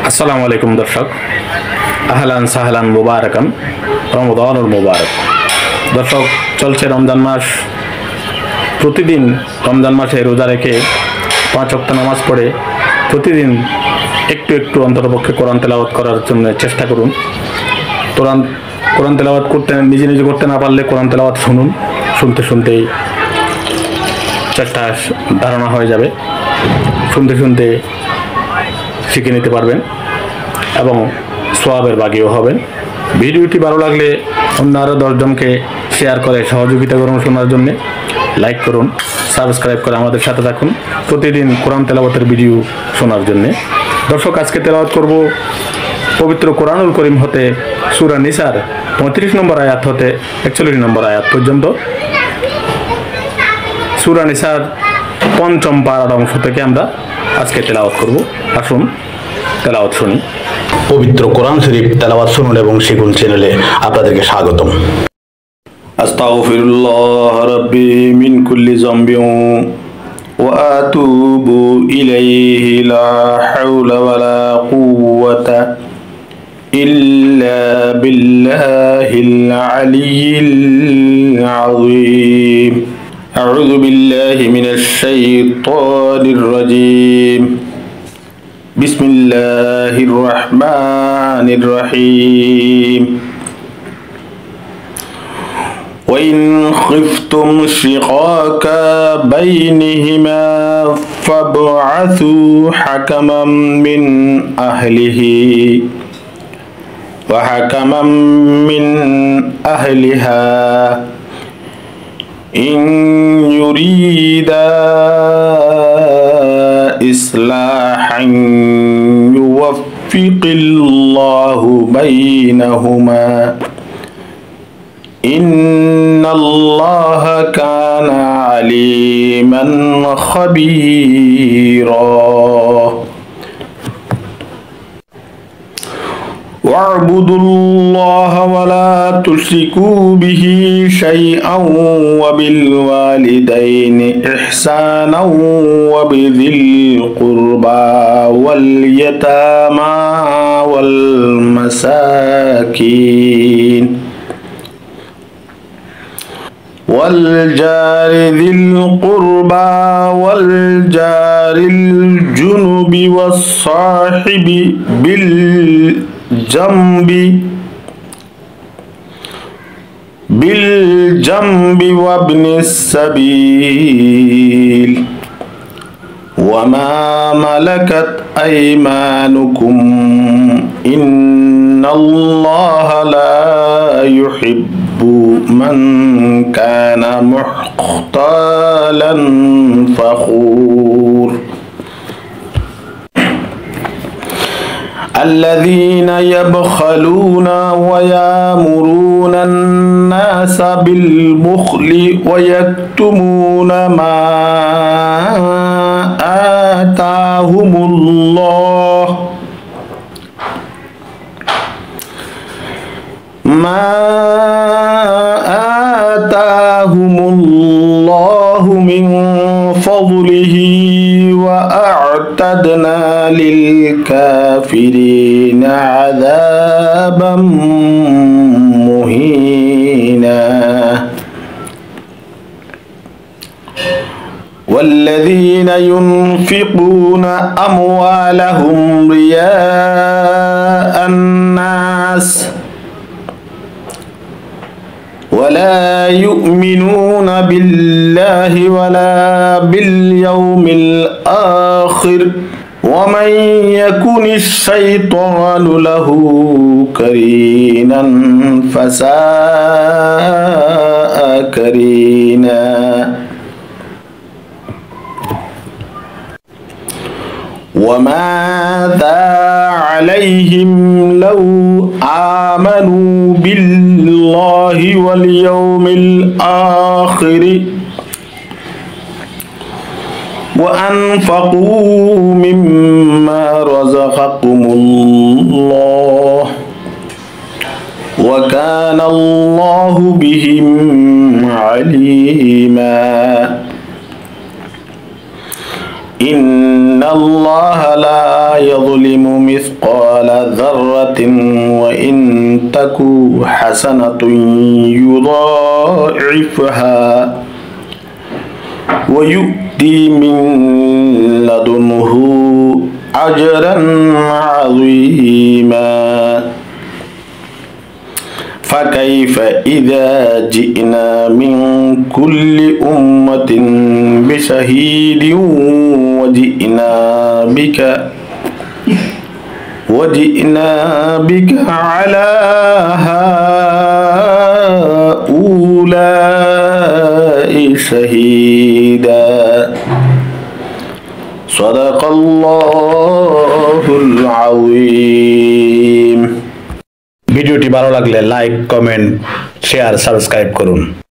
আসসালামু আলাইকুম দর্শক, আহলান সাহলান মুবারাকান, রমজানুল মুবারক। দর্শক, চলছে রমজান মাস। প্রতিদিন রমজান মাসে রোজা রেখে 5 ওয়াক্ত নামাজ পড়ে প্রতিদিন একটু একটু অন্ততপক্ষে কোরআন তেলাওয়াত করার জন্য চেষ্টা করুন। কোরআন তেলাওয়াত করতে নিজে নিজে করতে না পারলে কোরআন তেলাওয়াত শুনুন। শুনতে শুনতেই চেষ্টা ধারণা হয়ে যাবে, শুনতে শুনতে শিখে নিতে পারবেন এবং সওয়াবের ভাগীও হবেন। ভিডিওটি ভালো লাগলে অন্য আরও 10 জনকে শেয়ার করে সহযোগিতা করুন। শোনার জন্য লাইক করুন, সাবস্ক্রাইব করে আমাদের সাথে থাকুন প্রতিদিন কোরআন তেলাওয়াতের ভিডিও শোনার জন্য। দর্শক, আজকে তেলাওয়াত করব পবিত্র কোরআনুল করিম হতে সূরা নিসার 35 নম্বর আয়াত হতে 41 নম্বর আয়াত পর্যন্ত। সূরা নিসার 5ম পারার অংশ থেকে আমরা আজকে তেলাওয়াত করব। আসুন তেলাওয়াত শুনি। পবিত্র কোরআন শরীফ তেলাওয়াত শুনুন এবং শিখুন চ্যানেলে আপনাদেরকে স্বাগতম। আস্তাগফিরুল্লাহ রাব্বি মিন কুল্লি যামবিন ওয়া আতুবু ইলাইহি লা হাওলা ওয়া লা কুওয়াতা ইল্লা বিল্লাহিল আলিয়্যিল আযীম। আউযু বিল্লাহি মিনাশ শাইতানির রাজীম। বিসমিল্লাহির রহমানির রহিম। وإن خفتم شقاق بينهما فابعثوا حكما من أهله وحكما من أهلها إن يريدا إصلاحا يوفق الله بينهما إن الله كان عليما خبيرا واعبدوا الله ولا تشركوا به شيئا وبالوالدين إحسانا وبذي القربى واليتامى والمساكين والجار ذي القربى والجار الجنب والصاحب بالجنب وابن السبيل وما ملكت أيمانكم إن الله لا يحب من كان مختالا فخور. الذين يبخلون ويأمرون الناس بالبخل ويكتمون ما آتاهم الله من فضله وأعتدنا للكافرين عذابا مهينا. والذين ينفقون أموالهم رياء الناس ولا يؤمنون بالله ولا باليوم الآخر ومن يكن الشيطان له قرينا فساء قرينا. وماذا عليهم لو آمنوا بالله واليوم الآخر وأنفقوا مما رزقهم الله وكان الله بهم عليما. إن الله الله لا يظلم مثقال ذرة وإن تك حسنة يضاعفها ويؤتي من لدنه أجرا عظيما فكيف إذا جئنا من كل أمة بشهيد وجئنا بك على هؤلاء شهيدا صدق الله العظيم। ভিডিওটি ভালো লাগলে লাইক, কমেন্ট, শেয়ার, সাবস্ক্রাইব করুন।